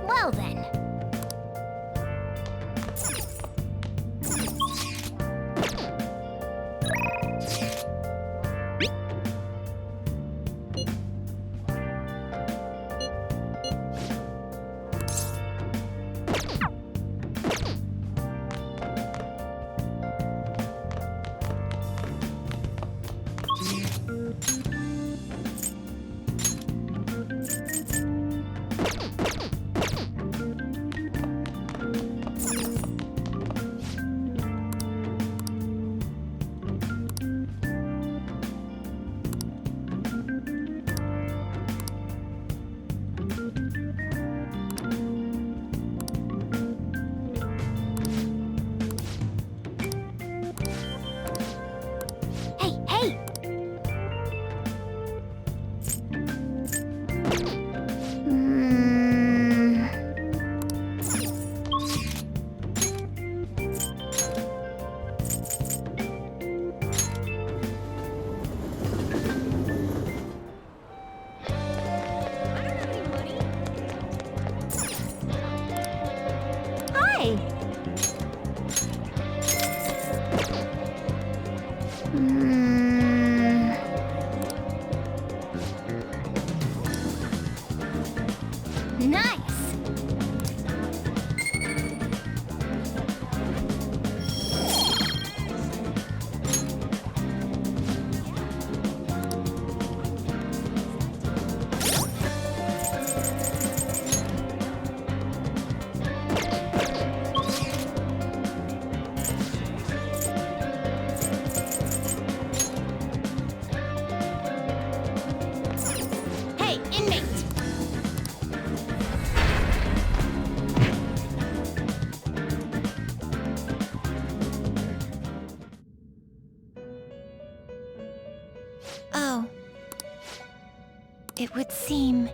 Well then. Hey, hey! Hi! Nice! Hey, inmate! Oh. It would seem...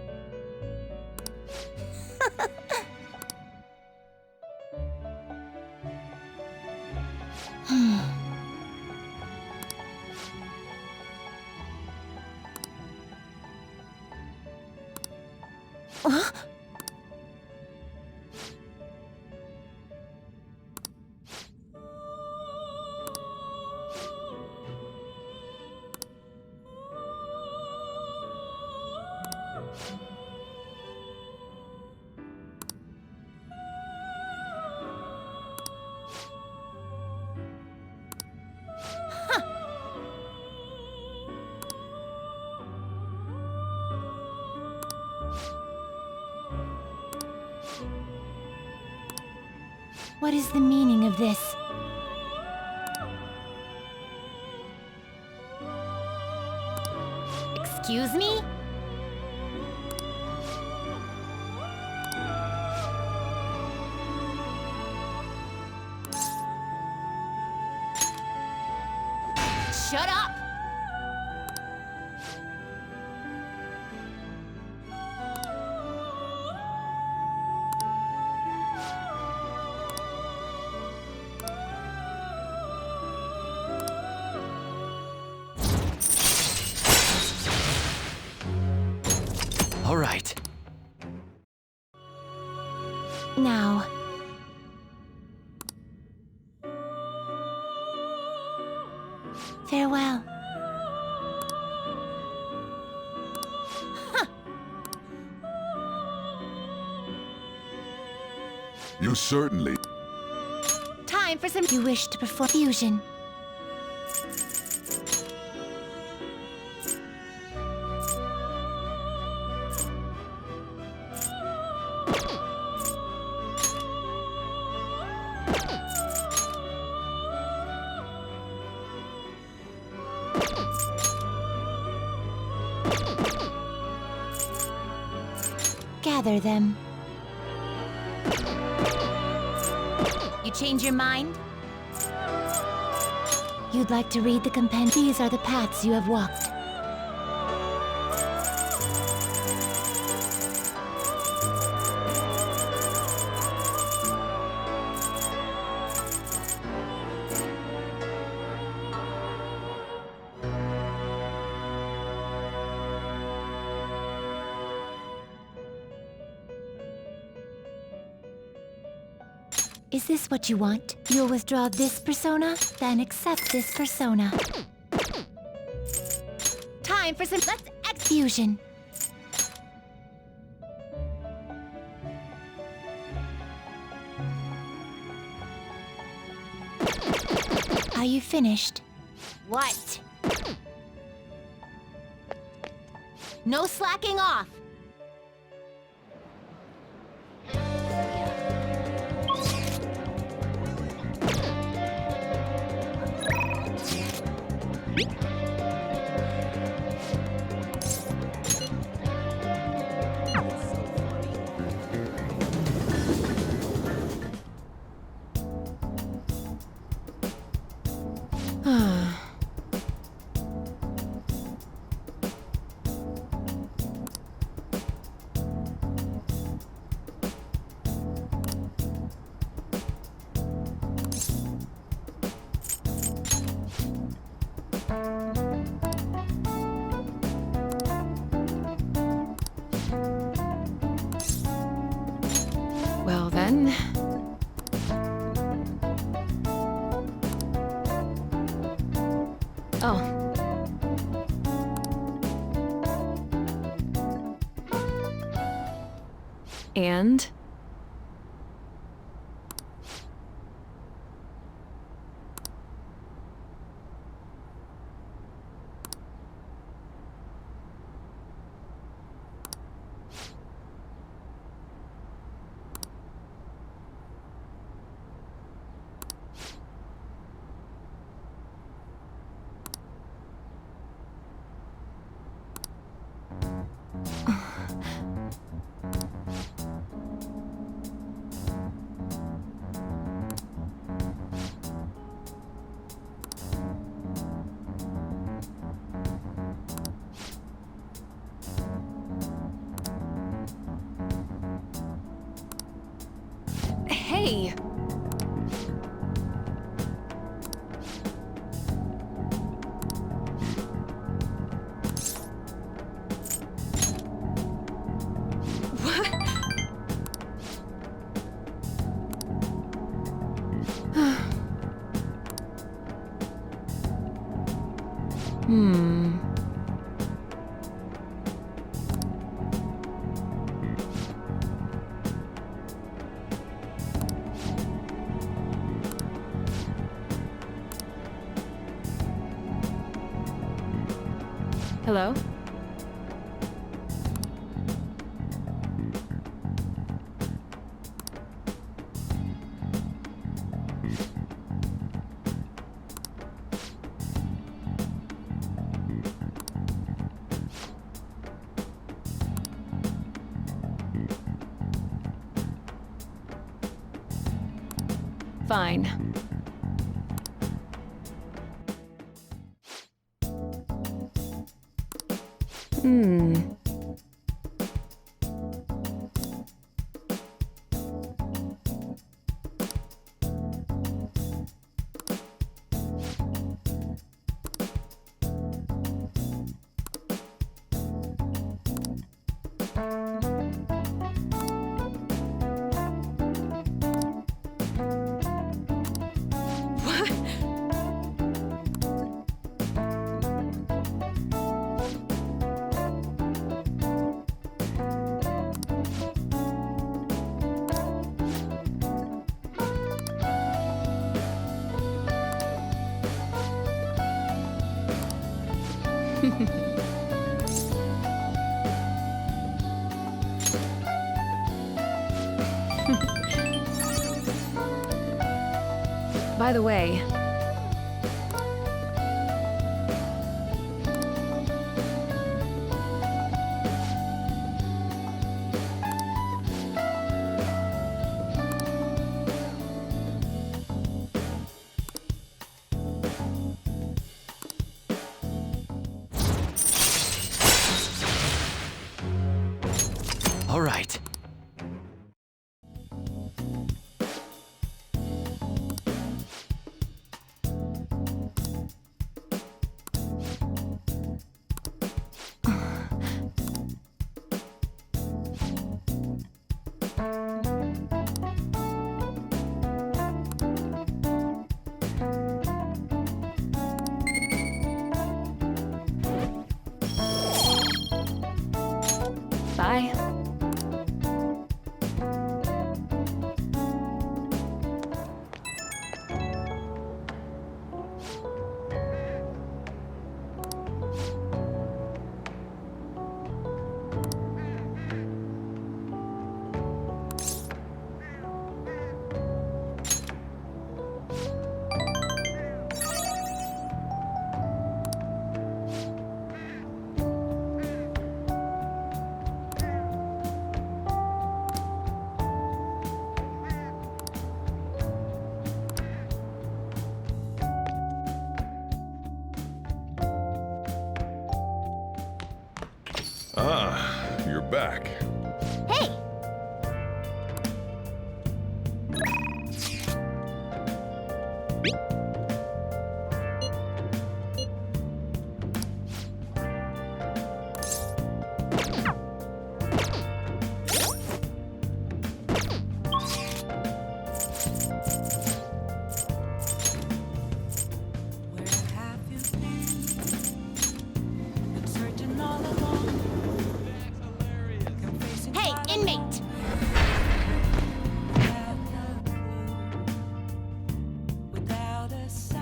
Huh? What is the meaning of this? Excuse me? Shut up! All right. Now... Farewell. You certainly... Time for some... You wish to perform fusion. Gather them. You change your mind? You'd like to read the compendium? These are the paths you have walked. Is this what you want? You'll withdraw this persona, then accept this persona. Time for some let's fusion. Are you finished? What? No slacking off. Well then... Oh. And... Hey! Hmm. Hello? Fine. Hmm. By the way... All right. Bye. Ah, you're back. Hey! Where have you been? Been searching all along. Confessing Hey, why inmate! without a clue, without a sign.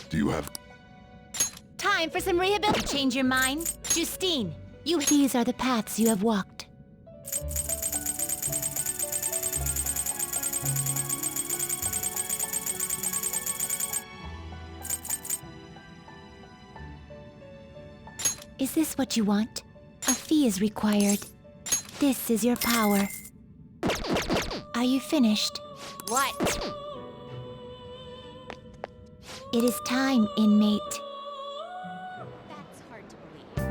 Do you have... Time for some rehabilitation. Change your mind? Justine, These are the paths you have walked. Is this what you want? A fee is required. This is your power. Are you finished? What? It is time, inmate. That's hard to believe.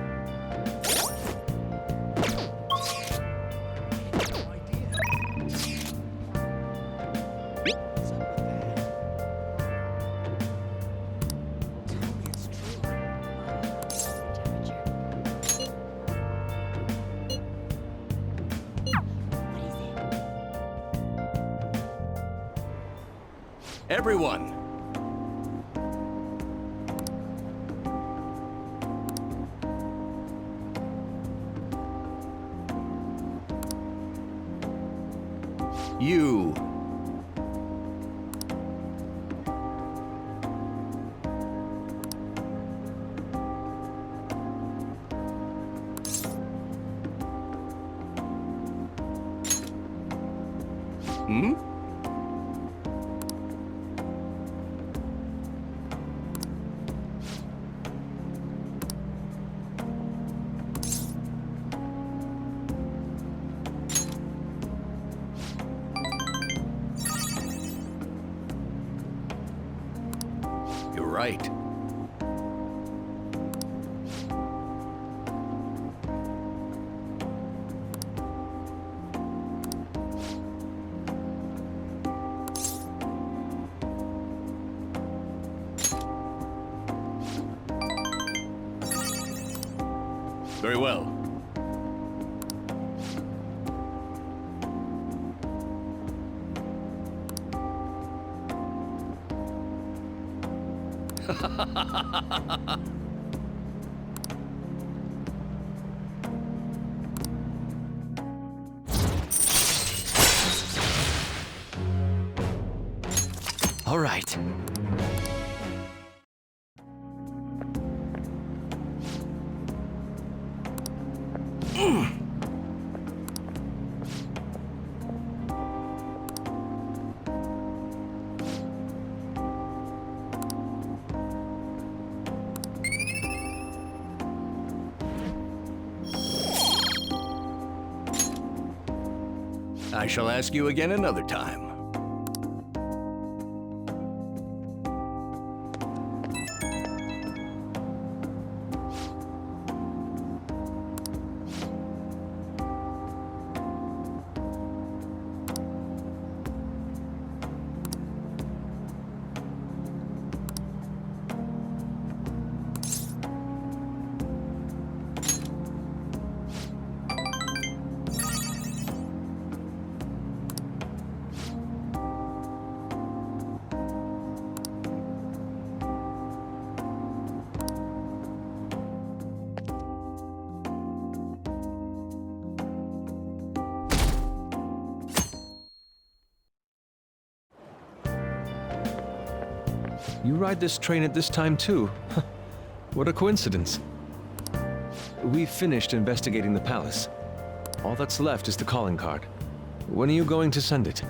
Everyone, you. Hmm? You're right. Very well. All right. I shall ask you again another time. You ride this train at this time too? What a coincidence. We've finished investigating the palace. All that's left is the calling card. When are you going to send it?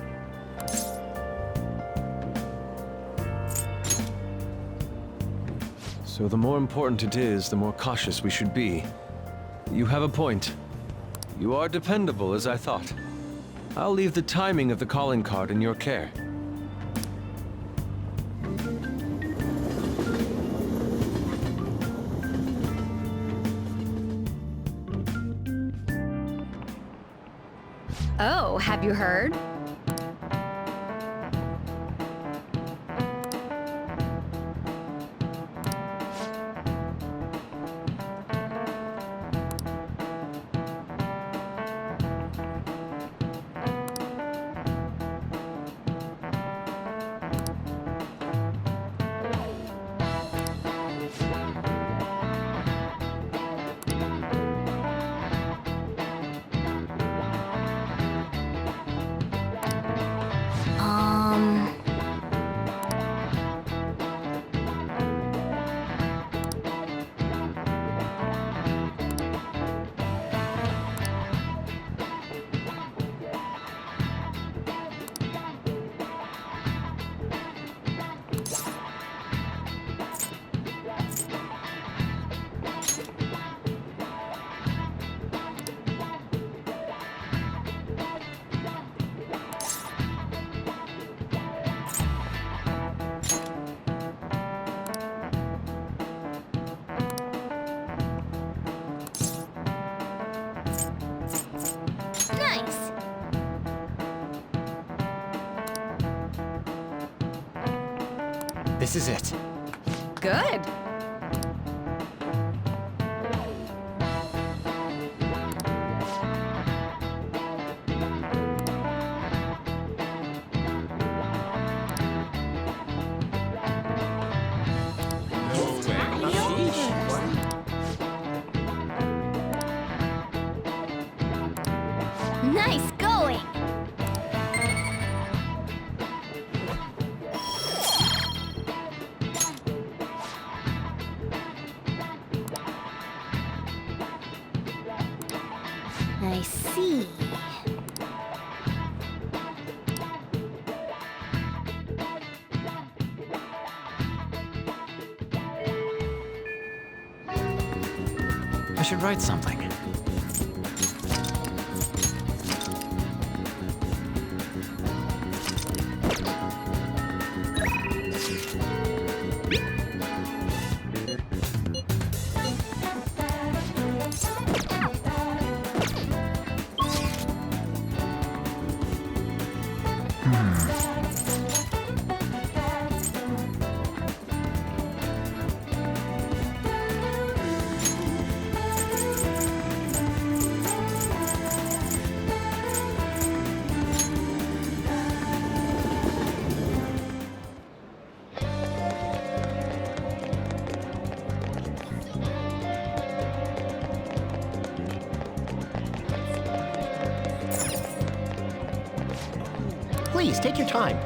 So the more important it is, the more cautious we should be. You have a point. You are dependable, as I thought. I'll leave the timing of the calling card in your care. Oh, have you heard? Nice! This is it. Good. Nice going! I see. I should write something. Please, take your time.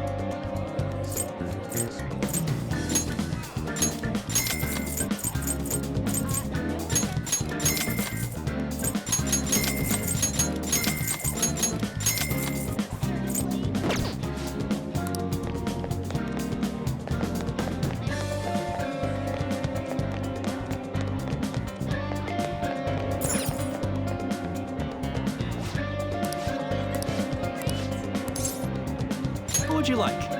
What would you like?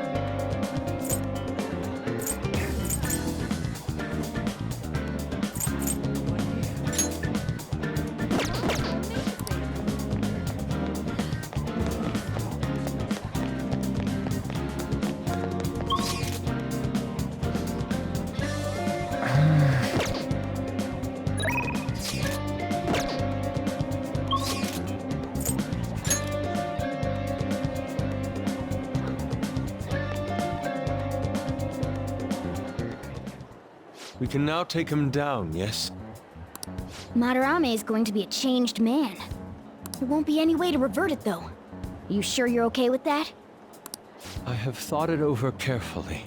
We can now take him down, yes? Madarame is going to be a changed man. There won't be any way to revert it, though. You sure you're okay with that? I have thought it over carefully.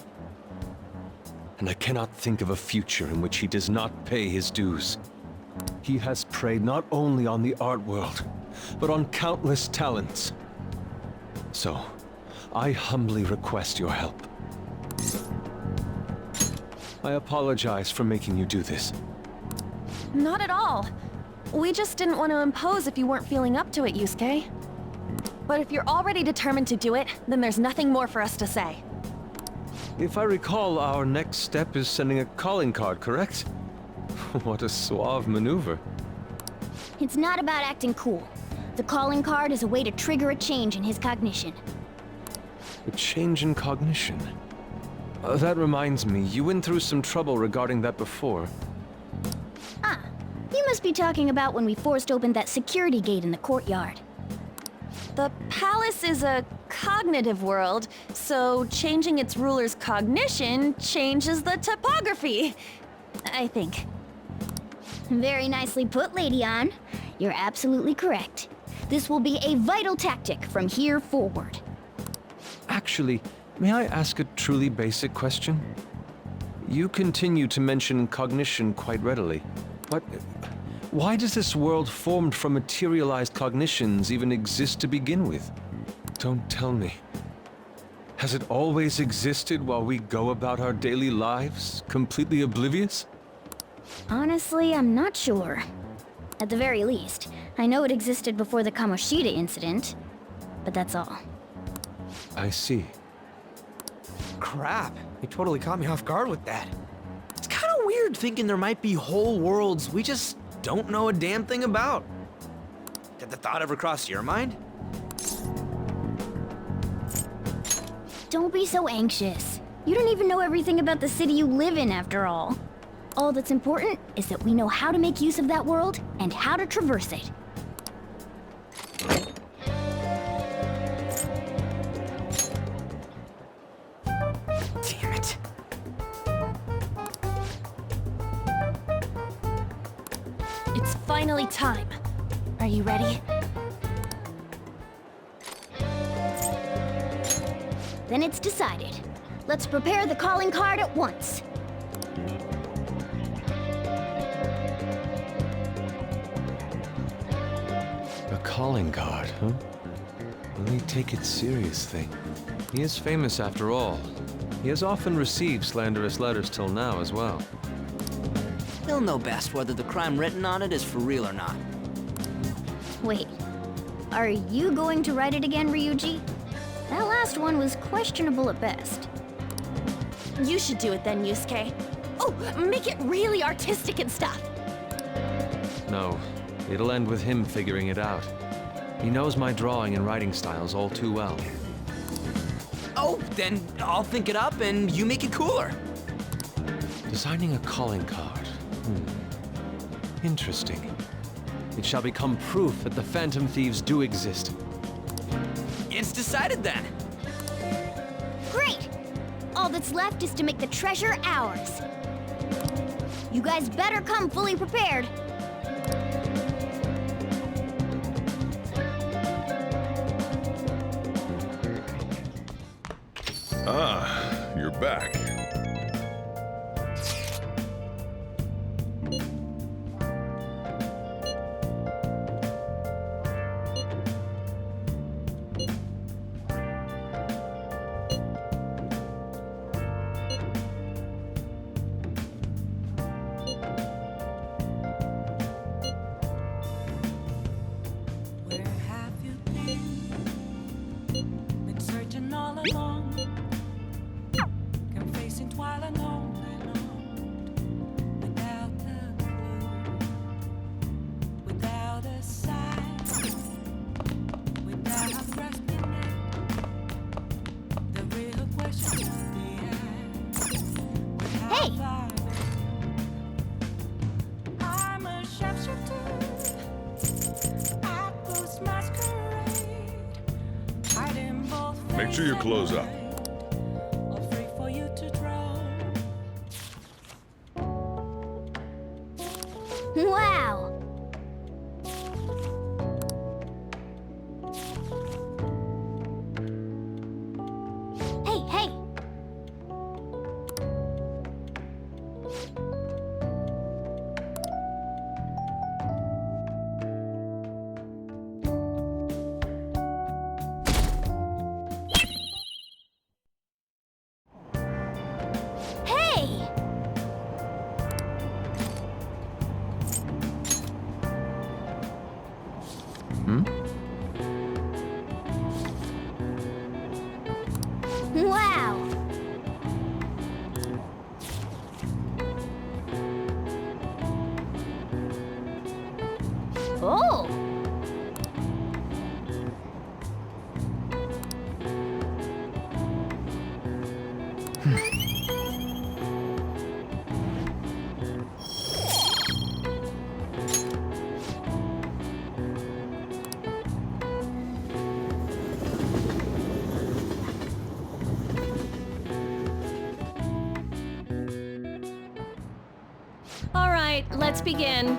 and I cannot think of a future in which he does not pay his dues. He has preyed not only on the art world, but on countless talents. So, I humbly request your help. I apologize for making you do this. Not at all. We just didn't want to impose if you weren't feeling up to it, Yusuke. But if you're already determined to do it, then there's nothing more for us to say. If I recall, our next step is sending a calling card, correct? What a suave maneuver. It's not about acting cool. The calling card is a way to trigger a change in his cognition. A change in cognition. That reminds me, you went through some trouble regarding that before. Ah, you must be talking about when we forced open that security gate in the courtyard. The palace is a cognitive world, so changing its ruler's cognition changes the topography. I think. Very nicely put, Lady Ann. You're absolutely correct. This will be a vital tactic from here forward. Actually, may I ask a truly basic question? You continue to mention cognition quite readily, but why does this world formed from materialized cognitions even exist to begin with? Don't tell me. Has it always existed while we go about our daily lives, completely oblivious? Honestly, I'm not sure. At the very least, I know it existed before the Kamoshida incident, but that's all. I see. Crap, you totally caught me off guard with that. It's kind of weird thinking there might be whole worlds we just don't know a damn thing about. Did the thought ever cross your mind? Don't be so anxious. You don't even know everything about the city you live in, after all. All that's important is that we know how to make use of that world and how to traverse it. Damn it. It's finally time. Are you ready? Then it's decided. Let's prepare the calling card at once. A calling card, huh? Will he take it seriously? He is famous after all. He has often received slanderous letters till now as well. He'll know best whether the crime written on it is for real or not. Wait, are you going to write it again, Ryuji? That last one was questionable at best. You should do it then, Yusuke. Oh, make it really artistic and stuff. No, it'll end with him figuring it out. He knows my drawing and writing styles all too well. Oh, then I'll think it up and you make it cooler. Designing a calling card. Interesting. It shall become proof that the Phantom Thieves do exist. It's decided then. Great! All that's left is to make the treasure ours. You guys better come fully prepared. Ah, you're back. Where have you been? Been searching all along, confessing while alone without a clue, without a sign, without grasping it. The real question is Hey! I'm a sharpshooter. I post masquerade. Hiding both Make sure your clothes up. Afraid for you to drown. Wow! Hey, hey! Oh! All right, let's begin.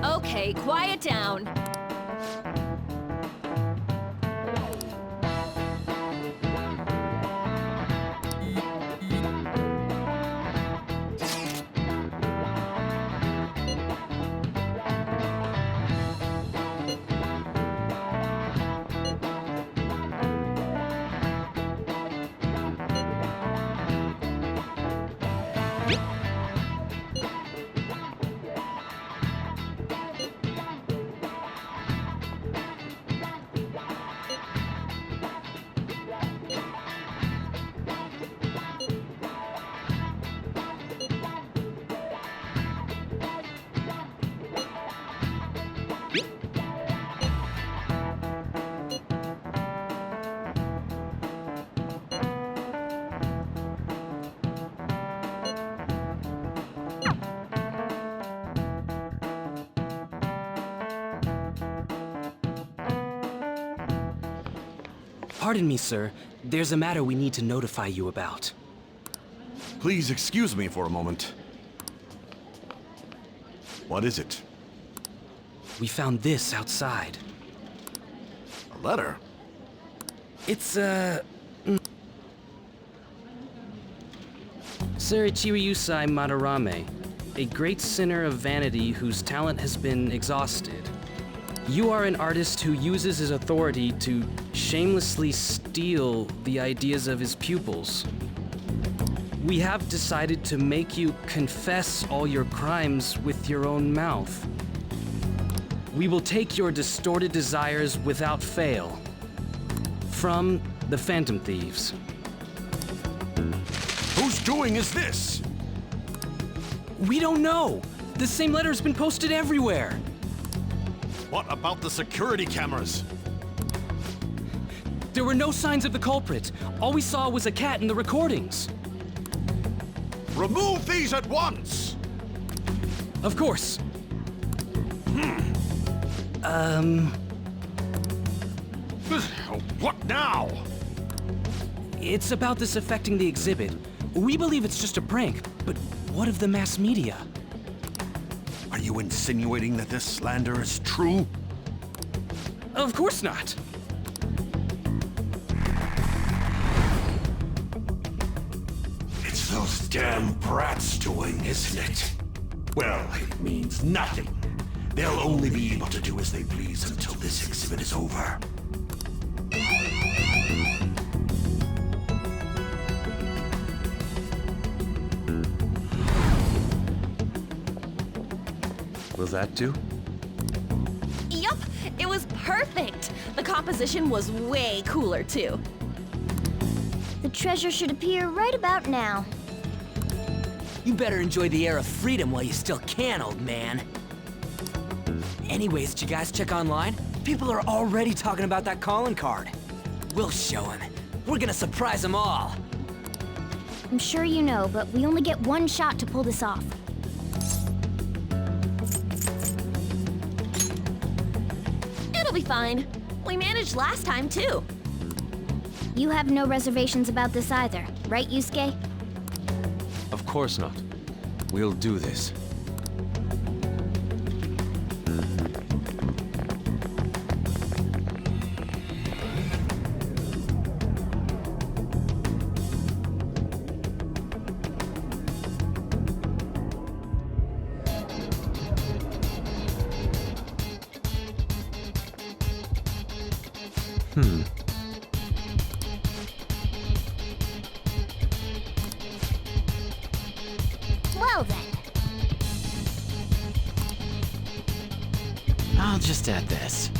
Okay, quiet down. Pardon me, sir. There's a matter we need to notify you about. Please excuse me for a moment. What is it? We found this outside. A letter? It's, Sir Ichiriusai Madarame, a great sinner of vanity whose talent has been exhausted. You are an artist who uses his authority to shamelessly steal the ideas of his pupils. We have decided to make you confess all your crimes with your own mouth. We will take your distorted desires without fail. From the Phantom Thieves. Whose doing is this? We don't know! The same letter's been posted everywhere! What about the security cameras? There were no signs of the culprit. All we saw was a cat in the recordings. Remove these at once! Of course. What now? It's about this affecting the exhibit. We believe it's just a prank, but what of the mass media? Are you insinuating that this slander is true? Of course not. It's those damn brats doing, isn't it? Well, it means nothing. They'll only be able to do as they please until this exhibit is over. Will that do? Yup, it was perfect. The composition was way cooler, too. The treasure should appear right about now. You better enjoy the air of freedom while you still can, old man. Anyways, did you guys check online? People are already talking about that calling card. We'll show him. We're gonna surprise them all. I'm sure you know, but we only get one shot to pull this off. It'll be fine. We managed last time, too. You have no reservations about this either, right, Yusuke? Of course not. We'll do this. Well then. I'll just add this.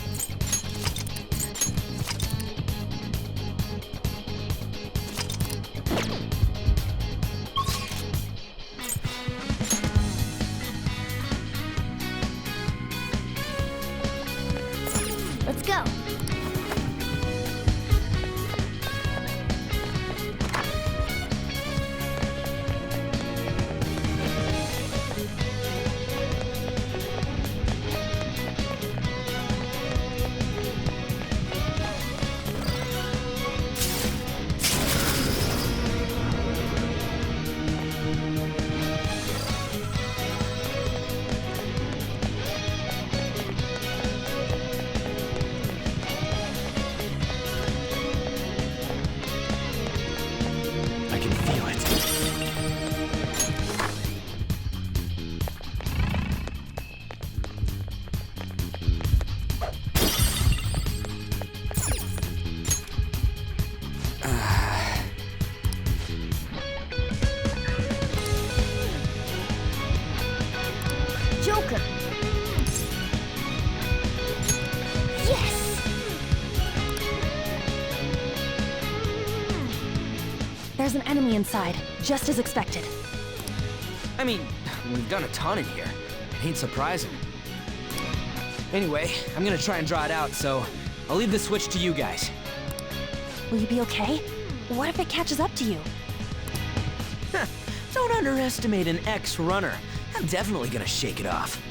Let's go. I can feel it. Joker. Yes! There's an enemy inside, just as expected. I mean, we've done a ton in here. It ain't surprising. Anyway, I'm gonna try and draw it out, so I'll leave the switch to you guys. Will you be okay? What if it catches up to you? Don't underestimate an ex-runner. I'm definitely gonna shake it off.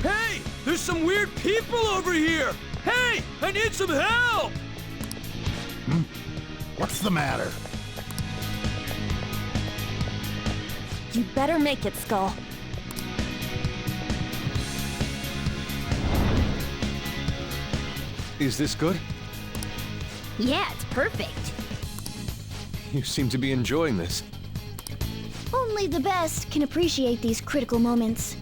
Hey! There's some weird people over here! Hey! I need some help! What's the matter? You better make it, Skull. Is this good? Yeah, it's perfect. You seem to be enjoying this. Only the best can appreciate these critical moments.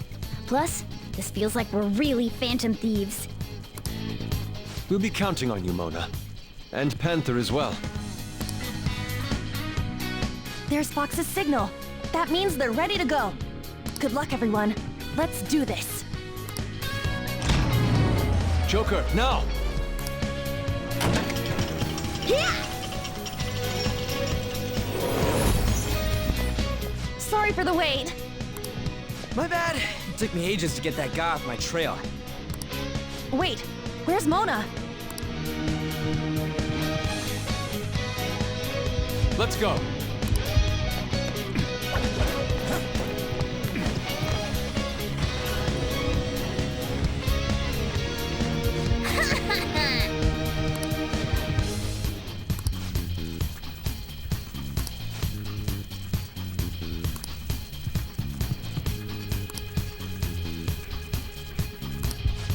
Plus, this feels like we're really Phantom Thieves. We'll be counting on you, Mona. And Panther as well. There's Fox's signal. That means they're ready to go. Good luck, everyone. Let's do this. Joker, now! Sorry for the wait. My bad. It took me ages to get that guy off my trail. Wait, where's Mona? Let's go!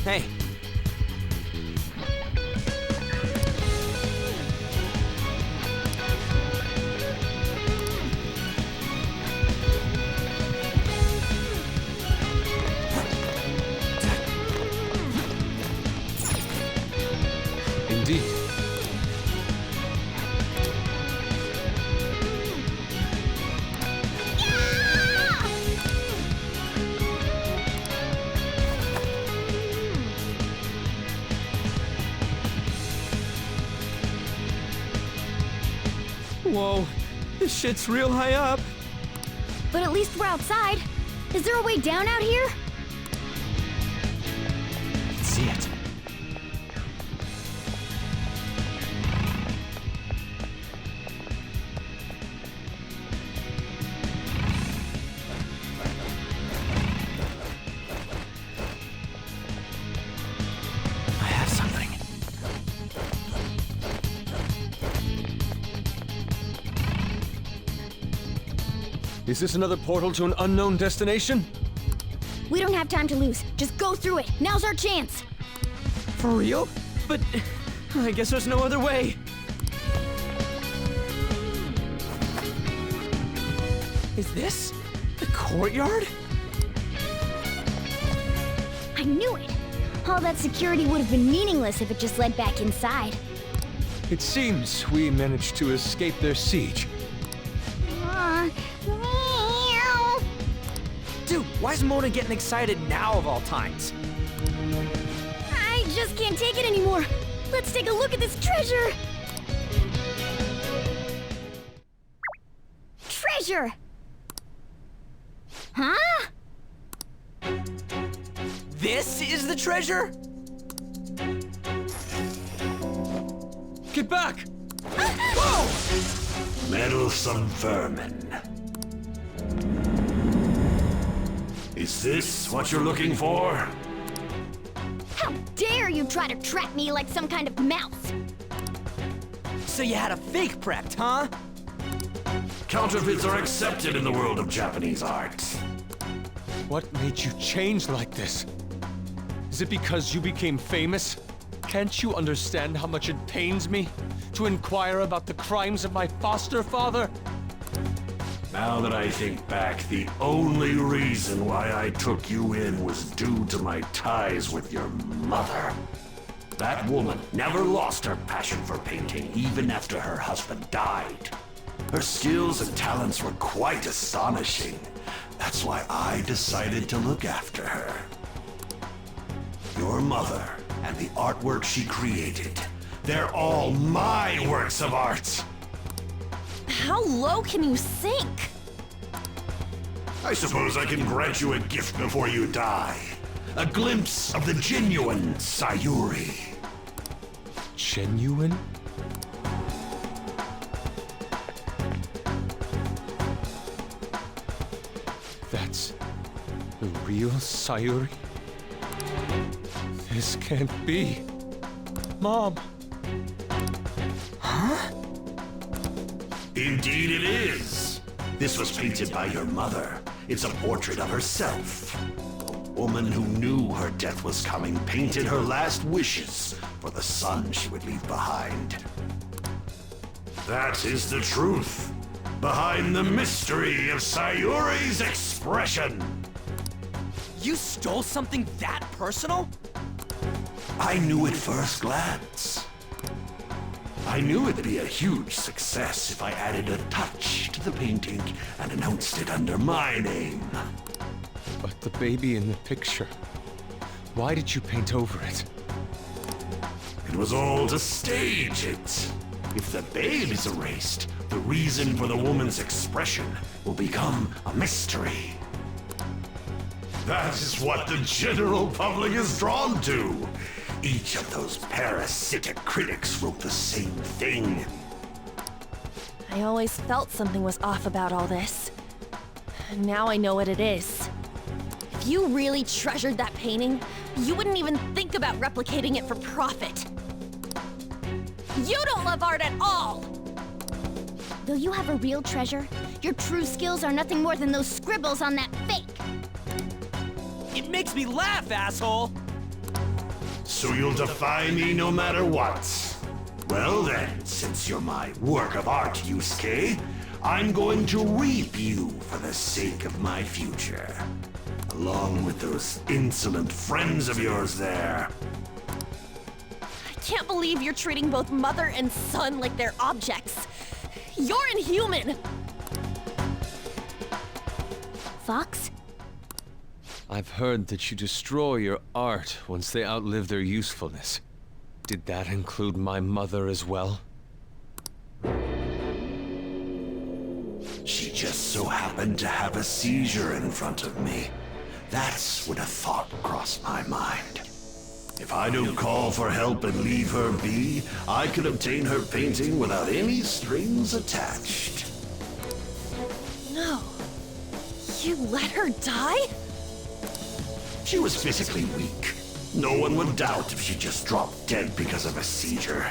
Hey. Indeed. Whoa, this shit's real high up. But at least we're outside. Is there a way down out here? I can see it. I have something. Is this another portal to an unknown destination? We don't have time to lose. Just go through it. Now's our chance. For real? But I guess there's no other way. Is this the courtyard? I knew it. All that security would have been meaningless if it just led back inside. It seems we managed to escape their siege. Meow. Dude, Why is Mona getting excited now of all times? I just can't take it anymore. Let's take a look at this treasure. Treasure! Huh? This is the treasure? Get back! Whoa! Meddlesome vermin. Is this what you're looking for? How dare you try to trap me like some kind of mouse? So you had a fake prepped, huh? Counterfeits are accepted in the world of Japanese art. What made you change like this? Is it because you became famous? Can't you understand how much it pains me to inquire about the crimes of my foster father? Now that I think back, the only reason why I took you in was due to my ties with your mother. That woman never lost her passion for painting, even after her husband died. Her skills and talents were quite astonishing. That's why I decided to look after her. Your mother and the artwork she created, they're all my works of art. How low can you sink? I suppose I can grant you a gift before you die. A glimpse of the genuine Sayuri. Genuine? That's the real Sayuri? This can't be. Mom! Indeed it is. This was painted by your mother. It's a portrait of herself. A woman who knew her death was coming painted her last wishes for the son she would leave behind. That is the truth behind the mystery of Sayuri's expression. You stole something that personal? I knew at first glance. I knew it'd be a huge success if I added a touch to the painting and announced it under my name. But the baby in the picture, why did you paint over it? It was all to stage it. If the babe is erased, the reason for the woman's expression will become a mystery. That is what the general public is drawn to. Each of those parasitic critics wrote the same thing. I always felt something was off about all this. Now I know what it is. If you really treasured that painting, you wouldn't even think about replicating it for profit. You don't love art at all! Though you have a real treasure, your true skills are nothing more than those scribbles on that fake. It makes me laugh, asshole! So you'll defy me no matter what. Well then, since you're my work of art, Yusuke, I'm going to reap you for the sake of my future. Along with those insolent friends of yours there. I can't believe you're treating both mother and son like they're objects. You're inhuman! Fox? I've heard that you destroy your art once they outlive their usefulness. Did that include my mother as well? She just so happened to have a seizure in front of me. That's when a thought crossed my mind. If I don't call for help and leave her be, I could obtain her painting without any strings attached. No. You let her die? She was physically weak. No one would doubt if she just dropped dead because of a seizure.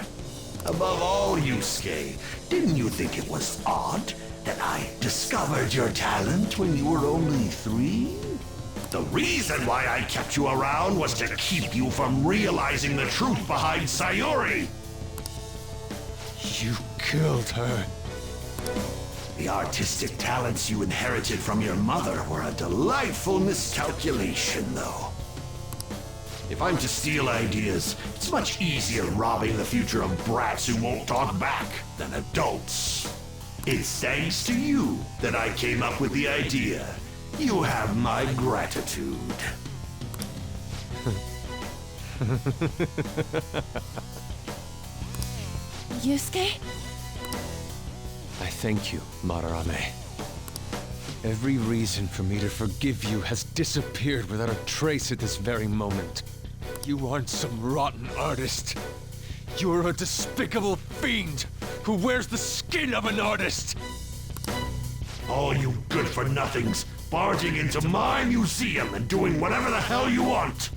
Above all, Yusuke, didn't you think it was odd that I discovered your talent when you were only 3? The reason why I kept you around was to keep you from realizing the truth behind Sayuri. You killed her. The artistic talents you inherited from your mother were a delightful miscalculation, though. If I'm to steal ideas, it's much easier robbing the future of brats who won't talk back than adults. It's thanks to you that I came up with the idea. You have my gratitude. Yusuke? I thank you, Madarame. Every reason for me to forgive you has disappeared without a trace at this very moment. You aren't some rotten artist. You're a despicable fiend who wears the skin of an artist! All you good-for-nothings barging into my museum and doing whatever the hell you want!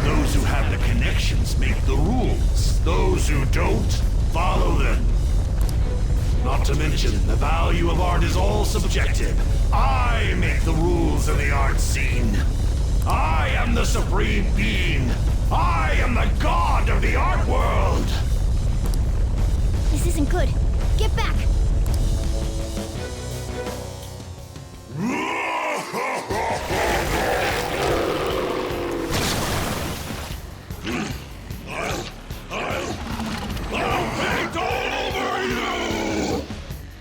Those who have the connections make the rules. Those who don't, follow them. Not to mention, the value of art is all subjective. I make the rules of the art scene. I am the supreme being. I am the god of the art world. This isn't good. Get back! I'll paint all over you!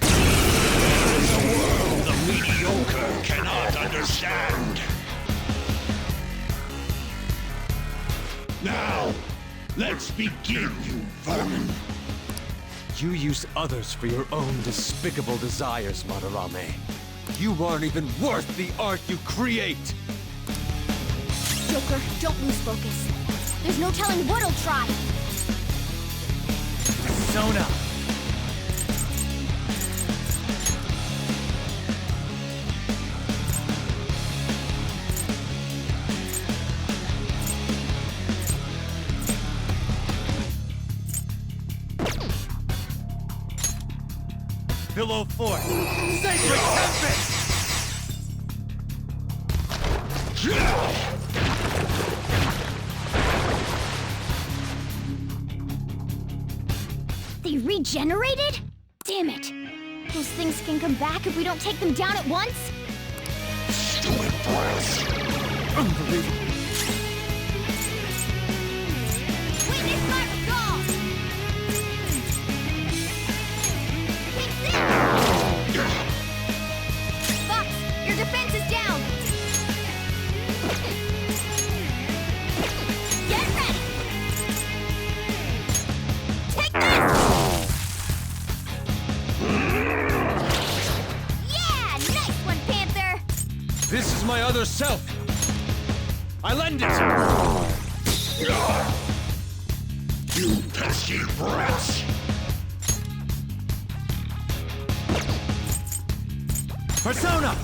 There is a world the mediocre cannot understand. Now, let's begin, you vermin. You use others for your own despicable desires, Madarame. You aren't even worth the art you create! Joker, don't lose focus. There's no telling what he'll try. Persona! Pillow Fort! Sacred Tempest! They regenerated? Damn it. Those things can come back if we don't take them down at once? Stupid brats. Unbelievable! Witness my resolve! Fox, your defense is down! Get ready! Take this! Yeah! Nice one, Panther! This is my other self! I lend it! You pesky brats! Persona!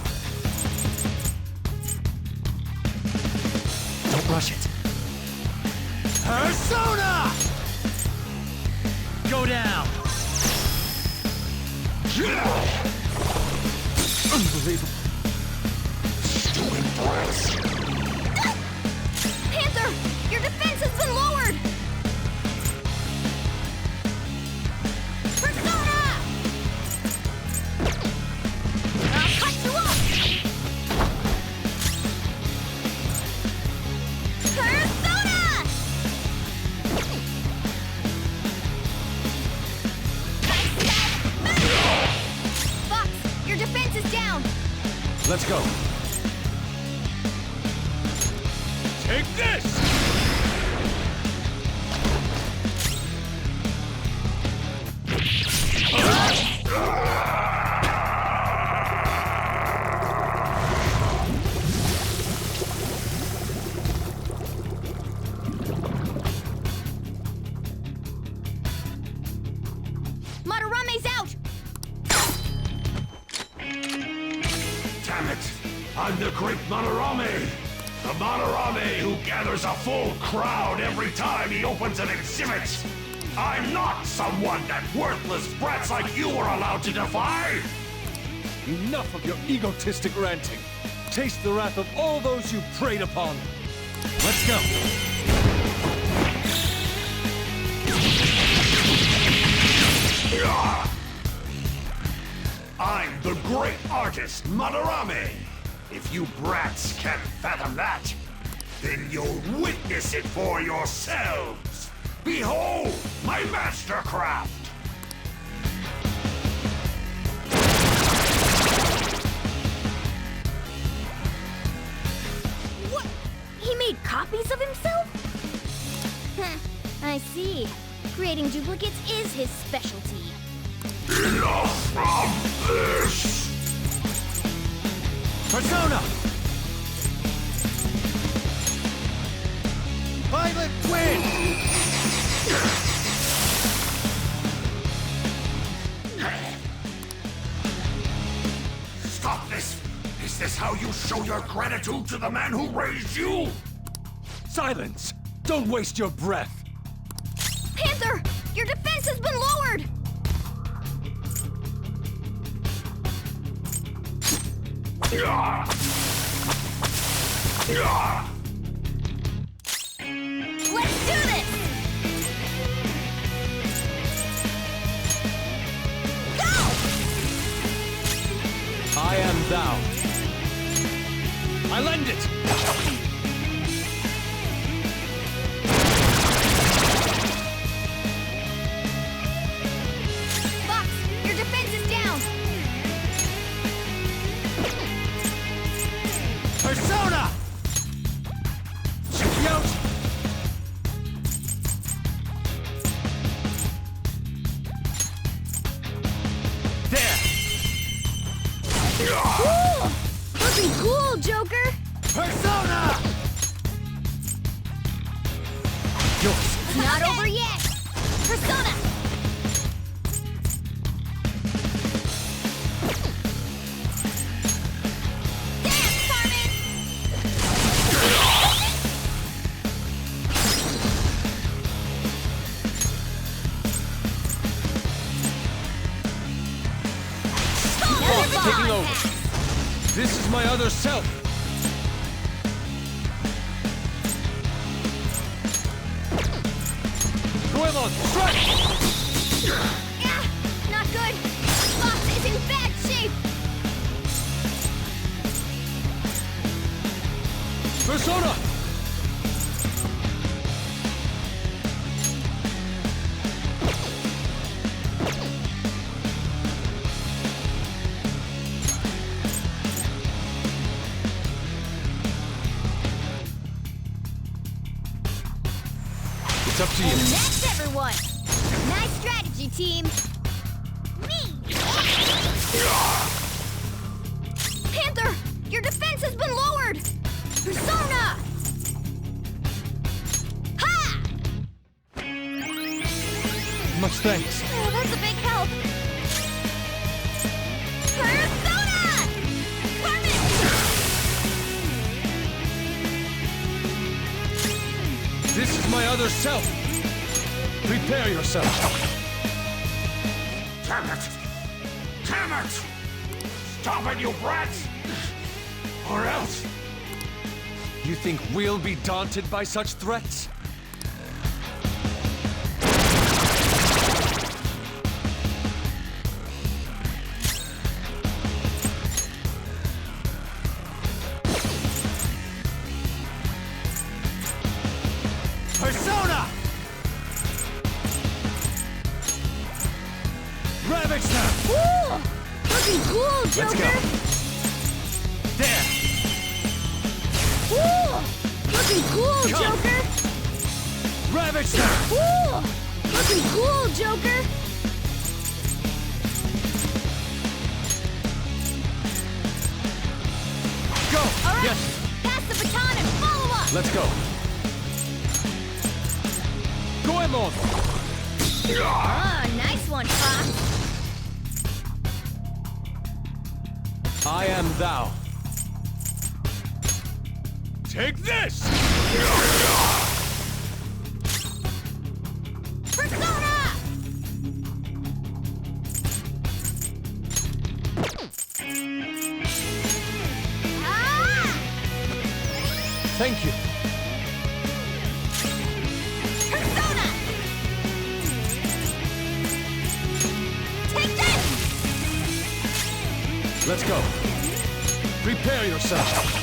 Don't rush it. Persona! Go down! Unbelievable! Stupid brats! Panther! Your defense has been lowered! Persona! I'll cut you off! Persona! Fox, your defense is down! Let's go! Take this! Madarame's out! Damn it! I'm the great Madarame! The Madarame who gathers a full crowd every time he opens an exhibit! I'm not someone that worthless brats like you are allowed to defy! Enough of your egotistic ranting! Taste the wrath of all those you preyed upon! Let's go! I'm the great artist, Madarame! If you brats can't fathom that, then you'll witness it for yourselves! Behold, my mastercraft! creating duplicates is his specialty. Enough from this! Persona! Violet win! Stop this! Is this how you show your gratitude to the man who raised you? Silence! Don't waste your breath! Panther! Your defense has been lowered! Let's do this! Go! I am thou. I lend it! Fox, your defense is down! Persona! Check me out! There! Cool! Looking cool, Joker! Persona! Yours! Not over yet! Persona! Dance, Carmen! Another Taking ball over. pass. This is my other self. Goemon, strike! Yeah, not good. Fox is in bad shape. Persona! It's up to you. And that's everyone. Nice strategy, team. Me. Panther, your defense has been lowered. Persona. Ha! Much thanks. Oh, that's a big help. Persona! Carmen! This is my other self. Prepare yourself. Damn it! Damn it! Stop it, you brats! Or else... You think we'll be daunted by such threats? Persona! Ravage them! Cool! Looking cool, Joker! Let's go. There! Cool! Looking cool, Come. Joker! Ravage them! Cool! Looking cool, Joker! Go! All right, Yes. pass the baton and follow up! Let's go. Goemon! Ah, nice one, Fox! I am thou. Take this! Persona! Ah! Thank you. Persona! Take this! Let's go. Prepare yourself.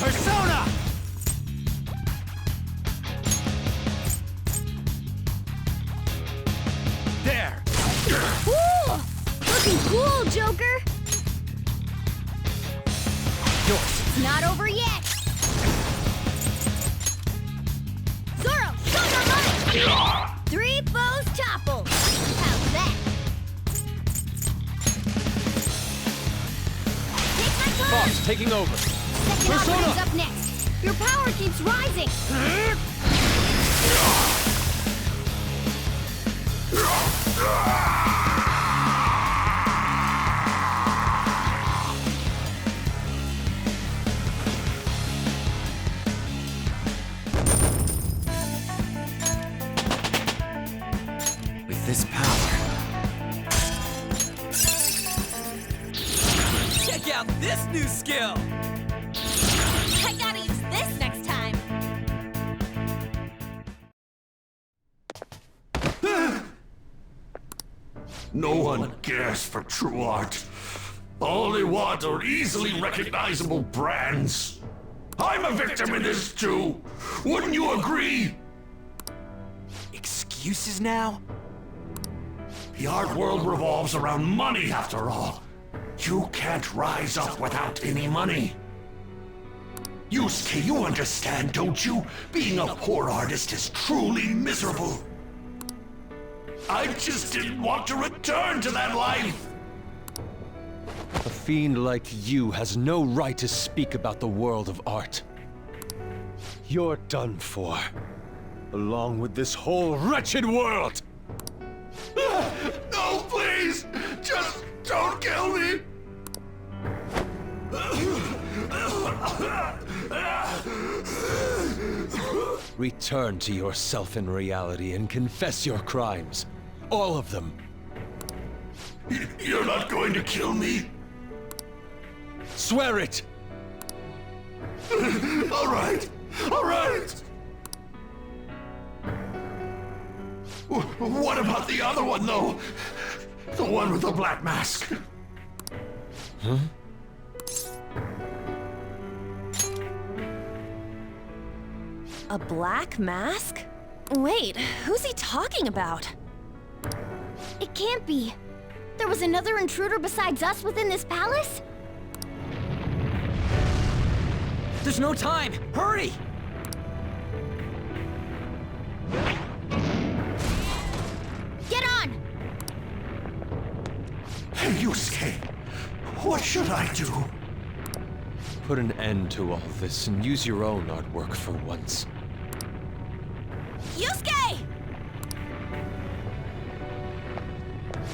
Persona! There! Cool! Looking cool, Joker! over yet! Zoro, show your might! 3 foes toppled! How's that? Take my turn! Fox, taking over. Second operator's up next. Your power keeps rising! With this power. Check out this new skill! I gotta use this next time. No one cares for true art. All they want are easily recognizable brands. I'm a victim in this too. Wouldn't you agree? Excuses now? The art world revolves around money after all. You can't rise up without any money. Yusuke, you understand, don't you? Being a poor artist is truly miserable. I just didn't want to return to that life. A fiend like you has no right to speak about the world of art. You're done for. Along with this whole wretched world! No, please! Just don't kill me! Return to yourself in reality and confess your crimes. All of them. You're not going to kill me? Swear it! All right. What about the other one, though? The one with the black mask. Huh? A black mask? Wait, who's he talking about? It can't be. There was another intruder besides us within this palace? There's no time! Hurry! Get on! Hey, Yusuke, what should I do? Put an end to all this and use your own artwork for once. Yusuke!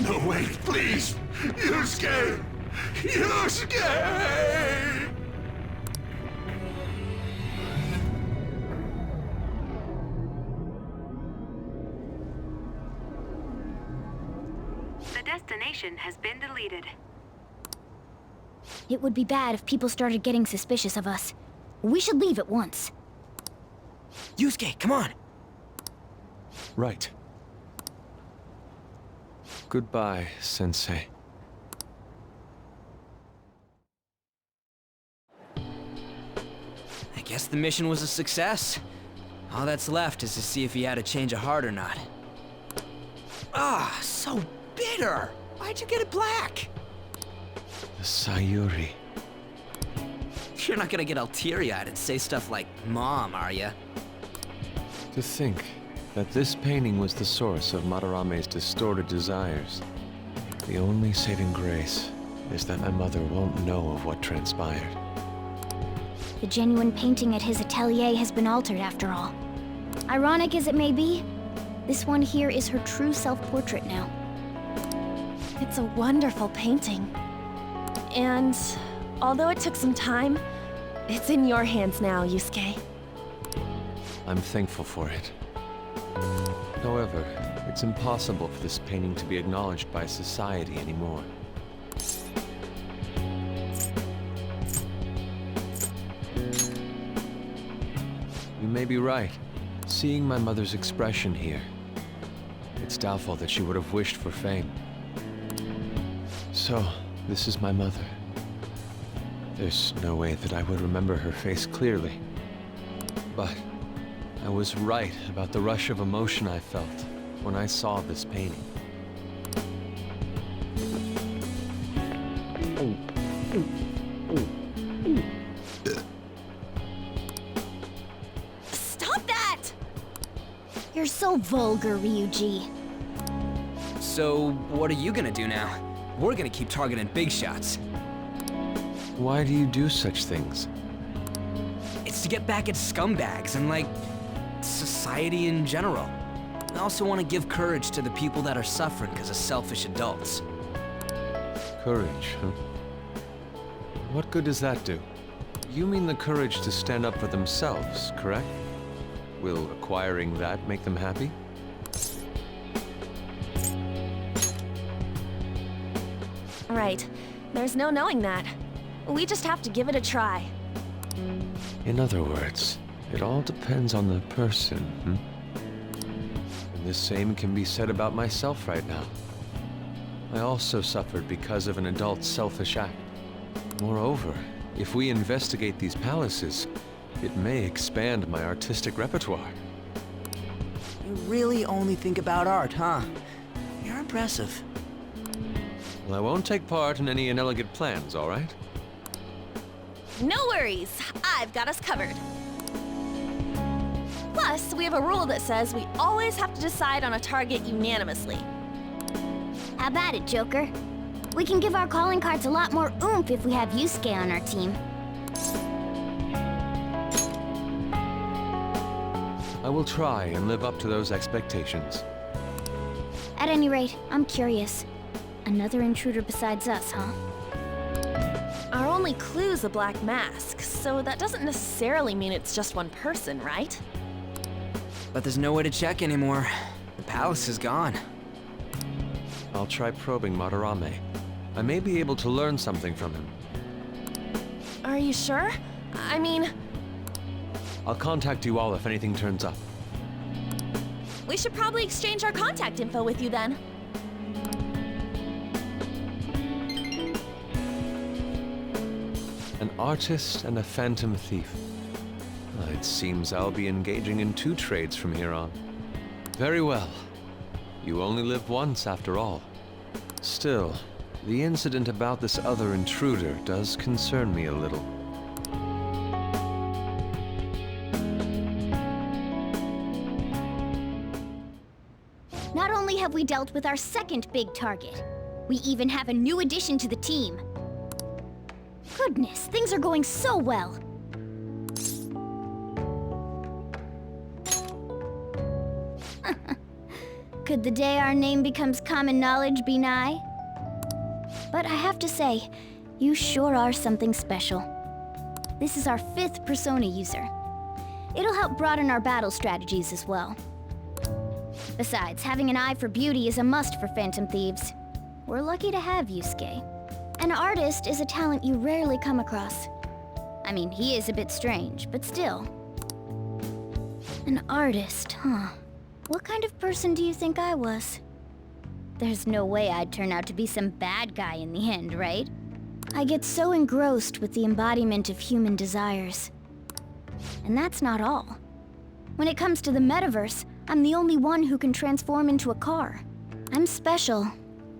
No, wait, please! Yusuke! Yusuke! The destination has been deleted. It would be bad if people started getting suspicious of us. We should leave at once. Yusuke, come on! Right. Goodbye, Sensei. I guess the mission was a success. All that's left is to see if he had a change of heart or not. Ah, so bitter! Why'd you get it black? The Sayuri. You're not gonna get all teary-eyed and say stuff like, Mom, are ya? To think that this painting was the source of Madarame's distorted desires. The only saving grace is that my mother won't know of what transpired. The genuine painting at his atelier has been altered after all. Ironic as it may be, this one here is her true self-portrait now. It's a wonderful painting. And although it took some time, it's in your hands now, Yusuke. I'm thankful for it. However, it's impossible for this painting to be acknowledged by society anymore. You may be right. Seeing my mother's expression here, it's doubtful that she would have wished for fame. So, this is my mother. There's no way that I would remember her face clearly. But I was right about the rush of emotion I felt when I saw this painting. You're so vulgar, Ryuji. So, what are you gonna do now? We're gonna keep targeting big shots. Why do you do such things? It's to get back at scumbags and, like, society in general. I also want to give courage to the people that are suffering because of selfish adults. Courage, huh? What good does that do? You mean the courage to stand up for themselves, correct? Will acquiring that make them happy? Right. There's no knowing that. We just have to give it a try. In other words, it all depends on the person, hmm? And the same can be said about myself right now. I also suffered because of an adult's selfish act. Moreover, if we investigate these palaces, it may expand my artistic repertoire. You really only think about art, huh? You're impressive. Well, I won't take part in any inelegant plans, all right? No worries. I've got us covered. Plus, we have a rule that says we always have to decide on a target unanimously. How about it, Joker? We can give our calling cards a lot more oomph if we have Yusuke on our team. I will try and live up to those expectations. At any rate, I'm curious. Another intruder besides us, huh? Our only clue's a black mask, so that doesn't necessarily mean it's just one person, right? But there's no way to check anymore. The palace is gone. I'll try probing Madarame. I may be able to learn something from him. Are you sure? I mean... I'll contact you all if anything turns up. We should probably exchange our contact info with you then. An artist and a phantom thief. It seems I'll be engaging in 2 trades from here on. Very well. You only live once, after all. Still, the incident about this other intruder does concern me a little. Not only have we dealt with our second big target, we even have a new addition to the team. Goodness, things are going so well. Could the day our name becomes common knowledge be nigh? But I have to say, you sure are something special. This is our 5th persona user. It'll help broaden our battle strategies as well. Besides, having an eye for beauty is a must for Phantom Thieves. We're lucky to have Yusuke. An artist is a talent you rarely come across. I mean, he is a bit strange, but still. An artist, huh? What kind of person do you think I was? There's no way I'd turn out to be some bad guy in the end, right? I get so engrossed with the embodiment of human desires. And that's not all. When it comes to the metaverse, I'm the only one who can transform into a car. I'm special,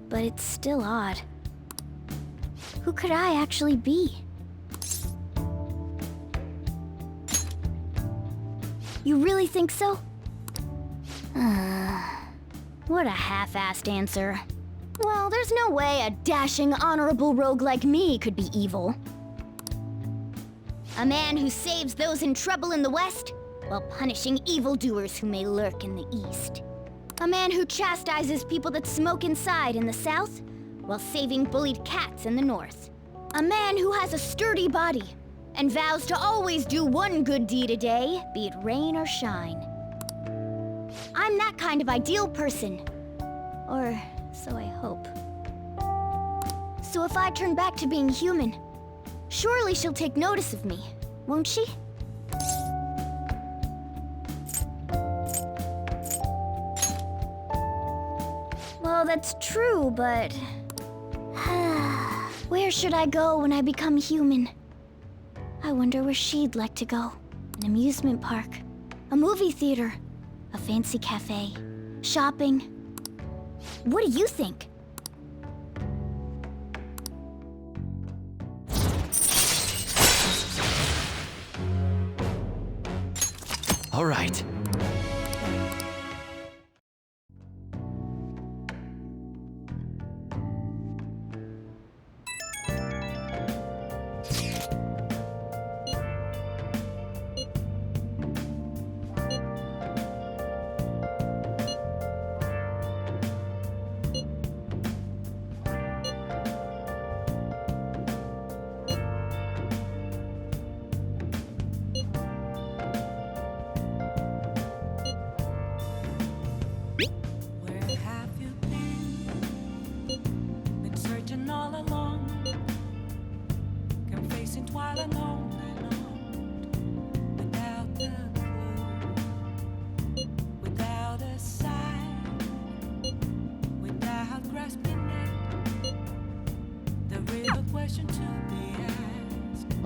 but it's still odd. Who could I actually be? You really think so? What a half-assed answer. Well, there's no way a dashing, honorable rogue like me could be evil. A man who saves those in trouble in the West, while punishing evildoers who may lurk in the East. A man who chastises people that smoke inside in the South, while saving bullied cats in the North. A man who has a sturdy body, and vows to always do one good deed a day, be it rain or shine. I'm that kind of ideal person. Or so I hope. So if I turn back to being human, surely she'll take notice of me, won't she? Well, that's true, but... where should I go when I become human? I wonder where she'd like to go. An amusement park, a movie theater, a fancy cafe, shopping. What do you think? All right.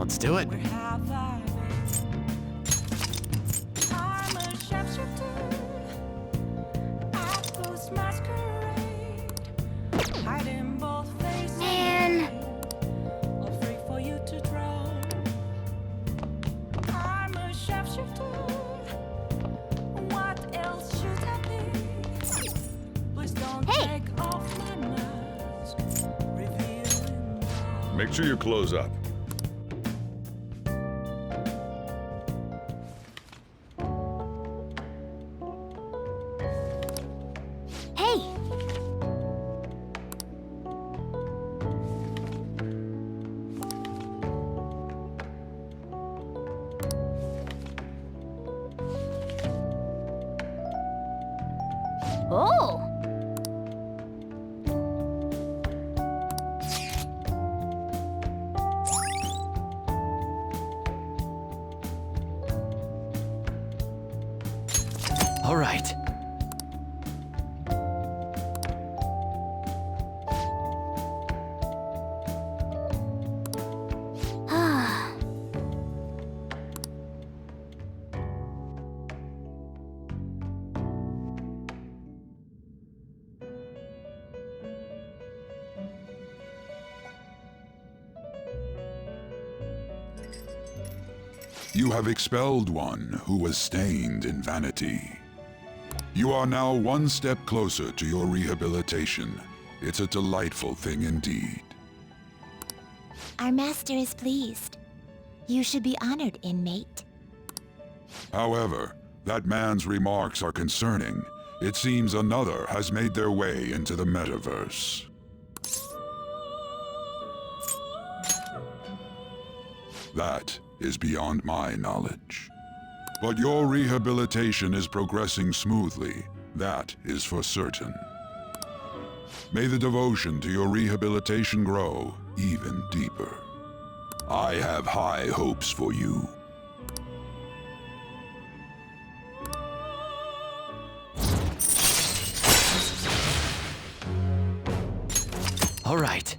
Let's do it. Where have I been? I'm a shapeshifter. I post masquerade. Hiding both faces. Man. Afraid for you to drown. I'm a shapeshifter. What else should I be? Please don't Hey. take off my mask. Revealing Make sure you close up. Hey! Oh! All right. You have expelled one who was stained in vanity. You are now one step closer to your rehabilitation. It's a delightful thing indeed. Our master is pleased. You should be honored, inmate. However, that man's remarks are concerning. It seems another has made their way into the metaverse. That is beyond my knowledge. But your rehabilitation is progressing smoothly. That is for certain. May the devotion to your rehabilitation grow even deeper. I have high hopes for you. All right.